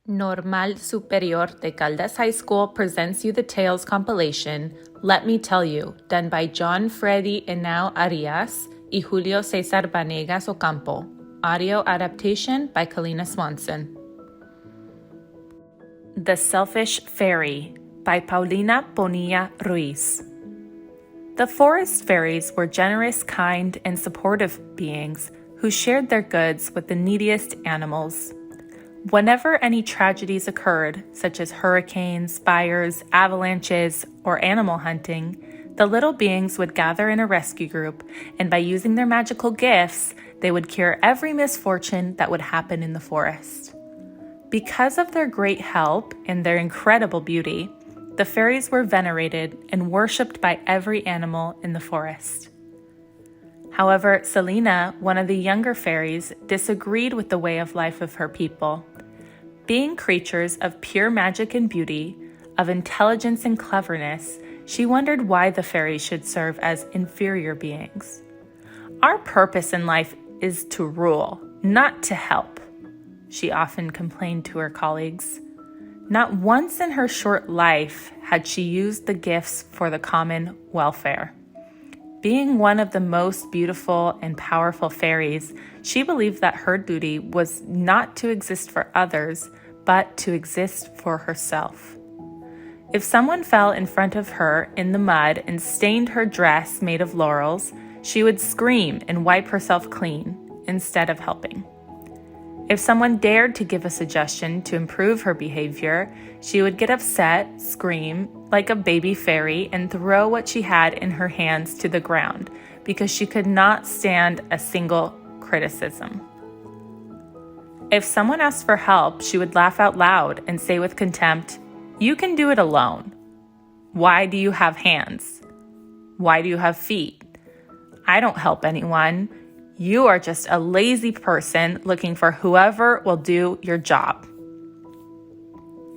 Normal Superior de Caldas High School presents you the Tales compilation, Let Me Tell You, done by John Fredy Hanao Arias y Julio César Vanegas Ocampo. Audio adaptation by Kalina Swanson. The Selfish Fairy by Paulina Ruiz. The forest fairies were generous, kind, and supportive beings who shared their goods with the neediest animals. Whenever any tragedies occurred, such as hurricanes, fires, avalanches, or animal hunting, the little beings would gather in a rescue group, and by using their magical gifts, they would cure every misfortune that would happen in the forest. Because of their great help and their incredible beauty, the fairies were venerated and worshipped by every animal in the forest. However, Selina, one of the younger fairies, disagreed with the way of life of her people. Being creatures of pure magic and beauty, of intelligence and cleverness, she wondered why the fairies should serve as inferior beings. Our purpose in life is to rule, not to help, she often complained to her colleagues. Not once in her short life had she used the gifts for the common welfare. Being one of the most beautiful and powerful fairies, she believed that her duty was not to exist for others, but to exist for herself. If someone fell in front of her in the mud and stained her dress made of laurels, she would scream and wipe herself clean instead of helping. If someone dared to give a suggestion to improve her behavior, she would get upset, scream like a baby fairy, and throw what she had in her hands to the ground because she could not stand a single criticism. If someone asked for help, she would laugh out loud and say with contempt, "You can do it alone. Why do you have hands? Why do you have feet? I don't help anyone. You are just a lazy person looking for whoever will do your job."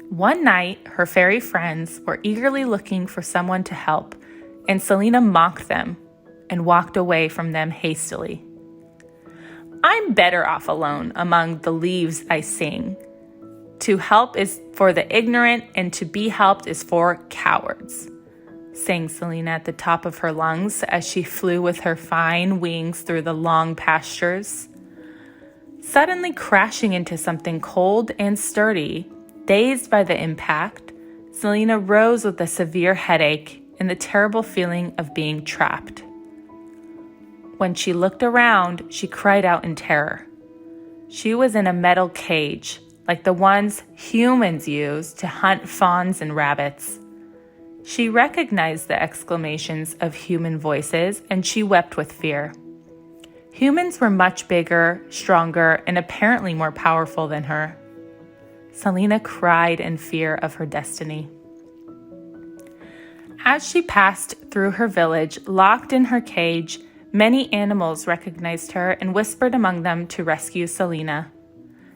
One night, her fairy friends were eagerly looking for someone to help, and Selina mocked them and walked away from them hastily. "I'm better off alone among the leaves I sing. To help is for the ignorant, and to be helped is for cowards," sang Selina at the top of her lungs as she flew with her fine wings through the long pastures. Suddenly crashing into something cold and sturdy, dazed by the impact, Selina rose with a severe headache and the terrible feeling of being trapped. When she looked around, she cried out in terror. She was in a metal cage, like the ones humans use to hunt fawns and rabbits. She recognized the exclamations of human voices, and she wept with fear. Humans were much bigger, stronger, and apparently more powerful than her. Selina cried in fear of her destiny. As she passed through her village, locked in her cage, many animals recognized her and whispered among them to rescue Selina.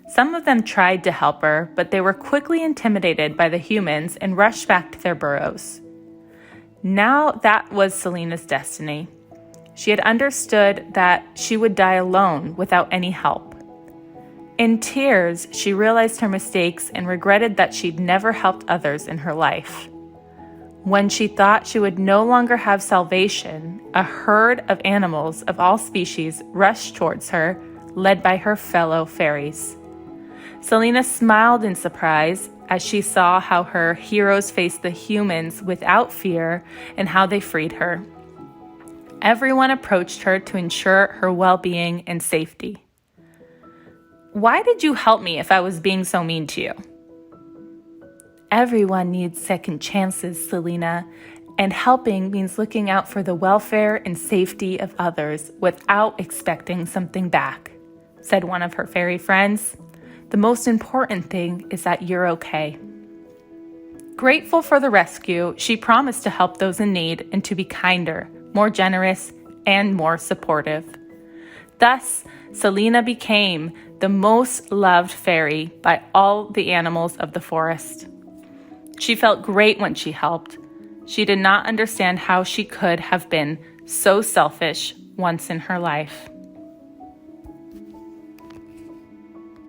Some of them tried to help her, but they were quickly intimidated by the humans and rushed back to their burrows. Now that was Selina's destiny. She had understood that she would die alone without any help. In tears, she realized her mistakes and regretted that she'd never helped others in her life. When she thought she would no longer have salvation, a herd of animals of all species rushed towards her, led by her fellow fairies. Selina smiled in surprise as she saw how her heroes faced the humans without fear and how they freed her. Everyone approached her to ensure her well-being and safety. "Why did you help me if I was being so mean to you?" "Everyone needs second chances, Selina, and helping means looking out for the welfare and safety of others without expecting something back," said one of her fairy friends. "The most important thing is that you're okay." Grateful for the rescue, she promised to help those in need and to be kinder, more generous, and more supportive. Thus, Selina became the most loved fairy by all the animals of the forest. She felt great when she helped. She did not understand how she could have been so selfish once in her life.